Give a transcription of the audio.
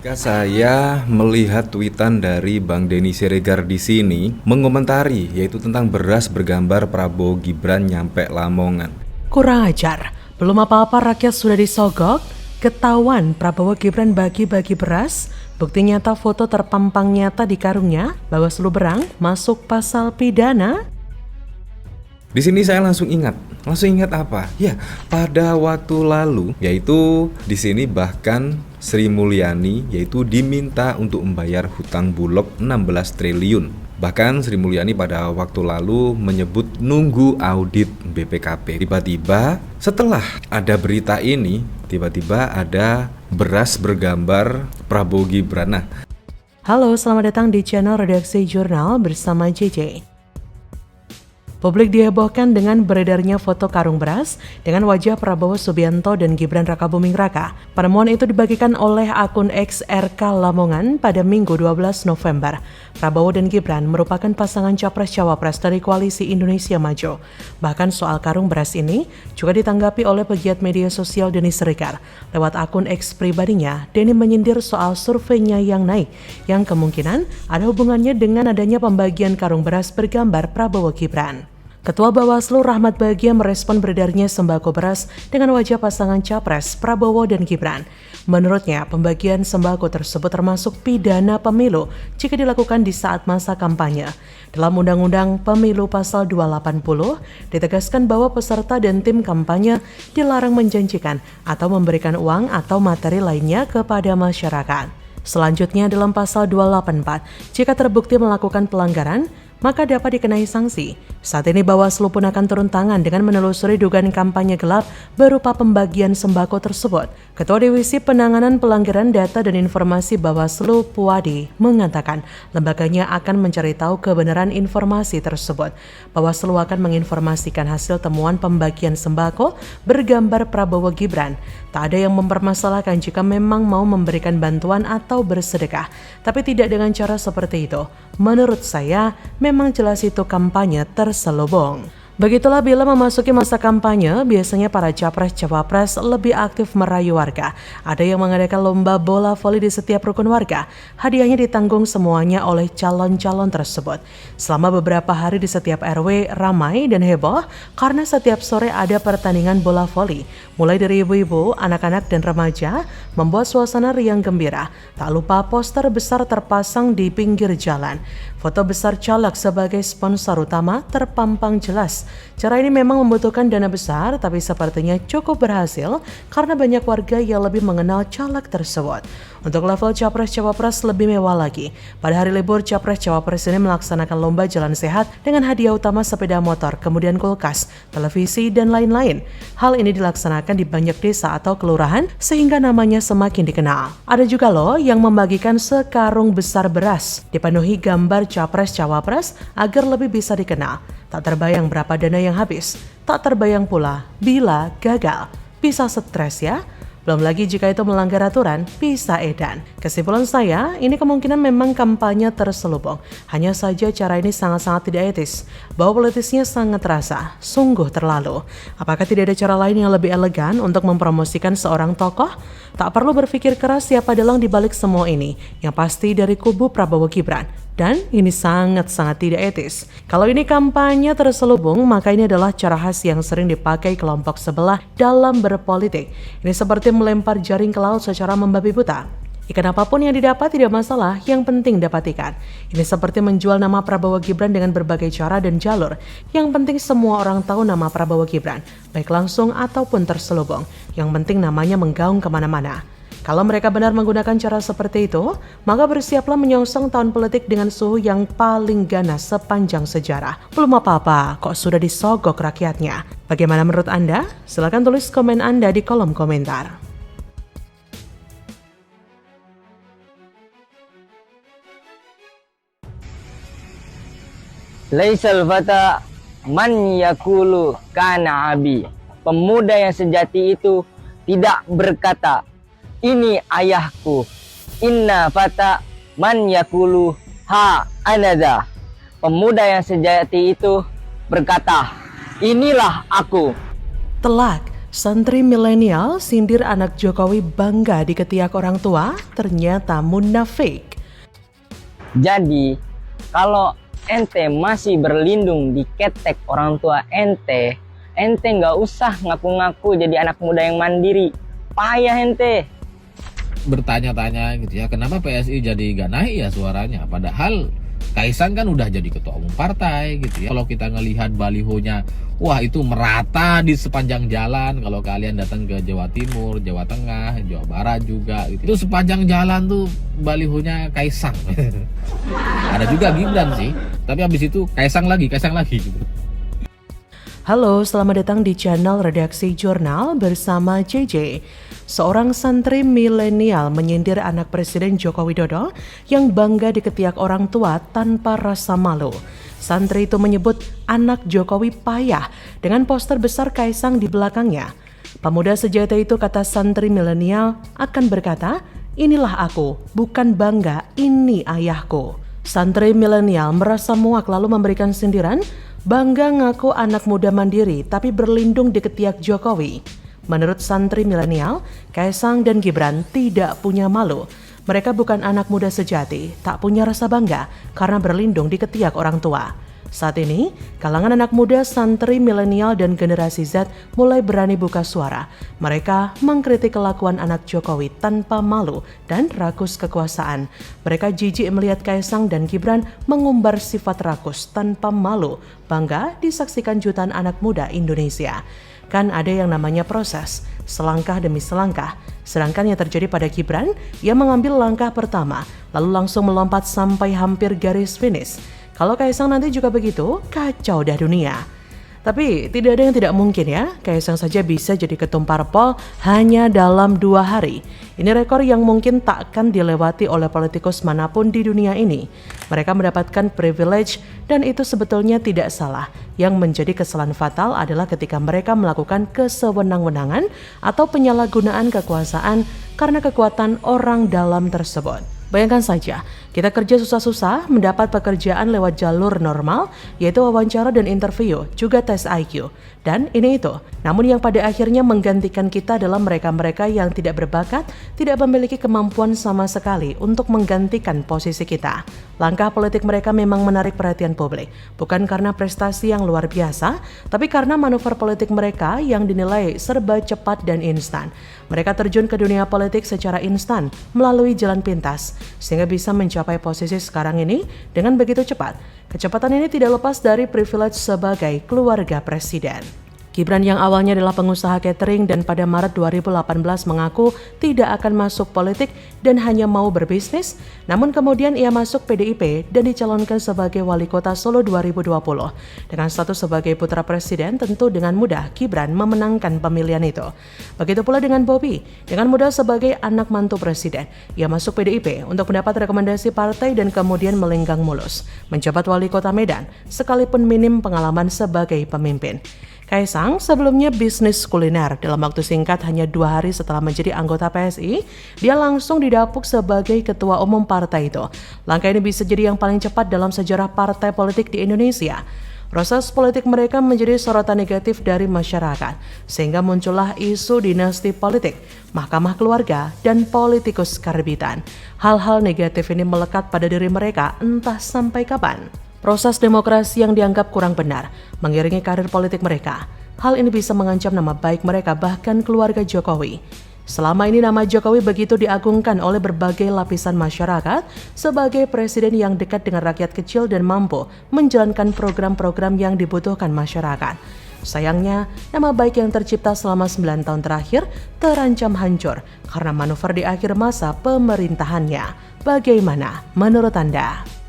Ketika saya melihat tweetan dari Bang Denny Siregar di sini mengomentari yaitu tentang beras bergambar Prabowo Gibran nyampe Lamongan. Kurang ajar, belum apa-apa rakyat sudah disogok, ketahuan Prabowo Gibran bagi-bagi beras, bukti nyata foto terpampang nyata di karungnya, Bawaslu Berang masuk pasal pidana. Di sini saya langsung ingat apa? Ya, pada waktu lalu, yaitu di sini bahkan Sri Mulyani yaitu diminta untuk membayar hutang Bulog 16 triliun. Bahkan Sri Mulyani pada waktu lalu menyebut nunggu audit BPKP. Tiba-tiba setelah ada berita ini, tiba-tiba ada beras bergambar Prabowo Gibran. Halo, selamat datang di channel Redaksi Jurnal bersama JJ. Publik dihebohkan dengan beredarnya foto karung beras dengan wajah Prabowo Subianto dan Gibran Rakabuming Raka. Penemuan itu dibagikan oleh akun X RK Lamongan pada Minggu 12 November. Prabowo dan Gibran merupakan pasangan capres-cawapres dari Koalisi Indonesia Maju. Bahkan soal karung beras ini juga ditanggapi oleh pegiat media sosial Denny Siregar. Lewat akun X pribadinya, Denny menyindir soal surveinya yang naik, yang kemungkinan ada hubungannya dengan adanya pembagian karung beras bergambar Prabowo Gibran. Ketua Bawaslu Rahmat Bahagia merespon beredarnya sembako beras dengan wajah pasangan capres Prabowo dan Gibran. Menurutnya, pembagian sembako tersebut termasuk pidana pemilu jika dilakukan di saat masa kampanye. Dalam Undang-Undang Pemilu Pasal 280, ditegaskan bahwa peserta dan tim kampanye dilarang menjanjikan atau memberikan uang atau materi lainnya kepada masyarakat. Selanjutnya dalam Pasal 284, jika terbukti melakukan pelanggaran, maka dapat dikenai sanksi. Saat ini Bawaslu pun akan turun tangan dengan menelusuri dugaan kampanye gelap berupa pembagian sembako tersebut. Ketua Divisi Penanganan Pelanggaran Data dan Informasi Bawaslu Puwadi mengatakan lembaganya akan mencari tahu kebenaran informasi tersebut. Bawaslu akan menginformasikan hasil temuan pembagian sembako bergambar Prabowo Gibran. Tak ada yang mempermasalahkan jika memang mau memberikan bantuan atau bersedekah, tapi tidak dengan cara seperti itu. Menurut saya, memang jelas itu kampanye terselubung. Begitulah bila memasuki masa kampanye, biasanya para capres-cawapres lebih aktif merayu warga. Ada yang mengadakan lomba bola voli di setiap rukun warga. Hadiahnya ditanggung semuanya oleh calon-calon tersebut. Selama beberapa hari di setiap RW ramai dan heboh karena setiap sore ada pertandingan bola voli. Mulai dari ibu-ibu, anak-anak dan remaja membuat suasana riang gembira. Tak lupa poster besar terpasang di pinggir jalan. Foto besar caleg sebagai sponsor utama terpampang jelas. Cara ini memang membutuhkan dana besar, tapi sepertinya cukup berhasil karena banyak warga yang lebih mengenal caleg tersebut. Untuk level capres-cawapres lebih mewah lagi. Pada hari libur, capres-cawapres ini melaksanakan lomba jalan sehat dengan hadiah utama sepeda motor, kemudian kulkas, televisi, dan lain-lain. Hal ini dilaksanakan di banyak desa atau kelurahan sehingga namanya semakin dikenal. Ada juga loh yang membagikan sekarung besar beras, dipenuhi gambar capres-cawapres agar lebih bisa dikenal. Tak terbayang berapa dana yang habis, tak terbayang pula bila gagal. Bisa stres ya? Belum lagi jika itu melanggar aturan, bisa edan. Kesimpulan saya, ini kemungkinan memang kampanye terselubung. Hanya saja cara ini sangat-sangat tidak etis. Bahwa politisnya sangat terasa, sungguh terlalu. Apakah tidak ada cara lain yang lebih elegan untuk mempromosikan seorang tokoh? Tak perlu berpikir keras siapa dalang di balik semua ini. Yang pasti dari kubu Prabowo Gibran. Dan ini sangat-sangat tidak etis. Kalau ini kampanye terselubung, maka ini adalah cara khas yang sering dipakai kelompok sebelah dalam berpolitik. Ini seperti melempar jaring ke laut secara membabi buta. Ikan apapun yang didapat tidak masalah, yang penting dapat ikan. Ini seperti menjual nama Prabowo Gibran dengan berbagai cara dan jalur. Yang penting semua orang tahu nama Prabowo Gibran, baik langsung ataupun terselubung. Yang penting namanya menggaung kemana-mana. Kalau mereka benar menggunakan cara seperti itu, maka bersiaplah menyongsong tahun politik dengan suhu yang paling ganas sepanjang sejarah. Belum apa-apa, kok sudah disogok rakyatnya. Bagaimana menurut Anda? Silakan tulis komen Anda di kolom komentar. Laisal fata man yakulu kana abi. Pemuda yang sejati itu tidak berkata, ini ayahku. Inna fata man yakulu ha anada. Pemuda yang sejati itu berkata, inilah aku. Telak, Santri milenial sindir anak Jokowi bangga diketiak orang tua, ternyata munafik. Jadi, kalau ente masih berlindung di ketek orang tua ente nggak usah ngaku-ngaku jadi anak muda yang mandiri. Payah ente. Bertanya-tanya gitu ya, kenapa PSI jadi gak naik ya suaranya? Padahal Kaisang kan udah jadi ketua umum partai gitu ya. Kalau kita ngelihat balihonya, wah itu merata di sepanjang jalan. Kalau kalian datang ke Jawa Timur, Jawa Tengah, Jawa Barat juga gitu. Itu sepanjang jalan tuh balihonya Kaisang. Ada juga Gibran sih, tapi habis itu Kaisang lagi gitu. Halo, selamat datang di channel Redaksi Jurnal bersama JJ. Seorang santri milenial menyindir anak Presiden Joko Widodo yang bangga diketiak orang tua tanpa rasa malu. Santri itu menyebut anak Jokowi payah dengan poster besar Kaisang di belakangnya. Pemuda sejati itu, kata santri milenial, akan berkata, "Inilah aku, bukan bangga, ini ayahku." Santri milenial merasa muak lalu memberikan sindiran, bangga ngaku anak muda mandiri tapi berlindung di ketiak Jokowi. Menurut santri milenial, Kaisang dan Gibran tidak punya malu. Mereka bukan anak muda sejati, tak punya rasa bangga karena berlindung di ketiak orang tua. Saat ini, kalangan anak muda, santri milenial dan generasi Z mulai berani buka suara. Mereka mengkritik kelakuan anak Jokowi tanpa malu dan rakus kekuasaan. Mereka jijik melihat Kaisang dan Gibran mengumbar sifat rakus tanpa malu, bangga disaksikan jutaan anak muda Indonesia. Kan ada yang namanya proses, selangkah demi selangkah. Sedangkan yang terjadi pada Gibran, ia mengambil langkah pertama, lalu langsung melompat sampai hampir garis finish. Kalau Kaisang nanti juga begitu, kacau dah dunia. Tapi tidak ada yang tidak mungkin ya, Kaisang saja bisa jadi ketum parpol hanya dalam 2 hari. Ini rekor yang mungkin takkan dilewati oleh politikus manapun di dunia ini. Mereka mendapatkan privilege dan itu sebetulnya tidak salah. Yang menjadi kesalahan fatal adalah ketika mereka melakukan kesewenang-wenangan atau penyalahgunaan kekuasaan karena kekuatan orang dalam tersebut. Bayangkan saja, kita kerja susah-susah mendapat pekerjaan lewat jalur normal, yaitu wawancara dan interview, juga tes IQ. Dan ini itu, namun yang pada akhirnya menggantikan kita adalah mereka-mereka yang tidak berbakat, tidak memiliki kemampuan sama sekali untuk menggantikan posisi kita. Langkah politik mereka memang menarik perhatian publik, bukan karena prestasi yang luar biasa, tapi karena manuver politik mereka yang dinilai serba cepat dan instan. Mereka terjun ke dunia politik secara instan melalui jalan pintas, sehingga bisa mencapai posisi sekarang ini dengan begitu cepat. Kecepatan ini tidak lepas dari privilege sebagai keluarga presiden. Gibran yang awalnya adalah pengusaha catering dan pada Maret 2018 mengaku tidak akan masuk politik dan hanya mau berbisnis, namun kemudian ia masuk PDIP dan dicalonkan sebagai wali kota Solo 2020. Dengan status sebagai putra presiden, tentu dengan mudah Gibran memenangkan pemilihan itu. Begitu pula dengan Bobi, dengan mudah sebagai anak mantu presiden, ia masuk PDIP untuk mendapat rekomendasi partai dan kemudian melenggang mulus, menjabat wali kota Medan, sekalipun minim pengalaman sebagai pemimpin. Kaisang sebelumnya bisnis kuliner. Dalam waktu singkat hanya 2 hari setelah menjadi anggota PSI, dia langsung didapuk sebagai ketua umum partai itu. Langkah ini bisa jadi yang paling cepat dalam sejarah partai politik di Indonesia. Proses politik mereka menjadi sorotan negatif dari masyarakat, sehingga muncullah isu dinasti politik, mahkamah keluarga, dan politikus karbitan. Hal-hal negatif ini melekat pada diri mereka entah sampai kapan. Proses demokrasi yang dianggap kurang benar mengiringi karir politik mereka. Hal ini bisa mengancam nama baik mereka bahkan keluarga Jokowi. Selama ini nama Jokowi begitu diagungkan oleh berbagai lapisan masyarakat sebagai presiden yang dekat dengan rakyat kecil dan mampu menjalankan program-program yang dibutuhkan masyarakat. Sayangnya, nama baik yang tercipta selama 9 tahun terakhir terancam hancur karena manuver di akhir masa pemerintahannya. Bagaimana menurut Anda?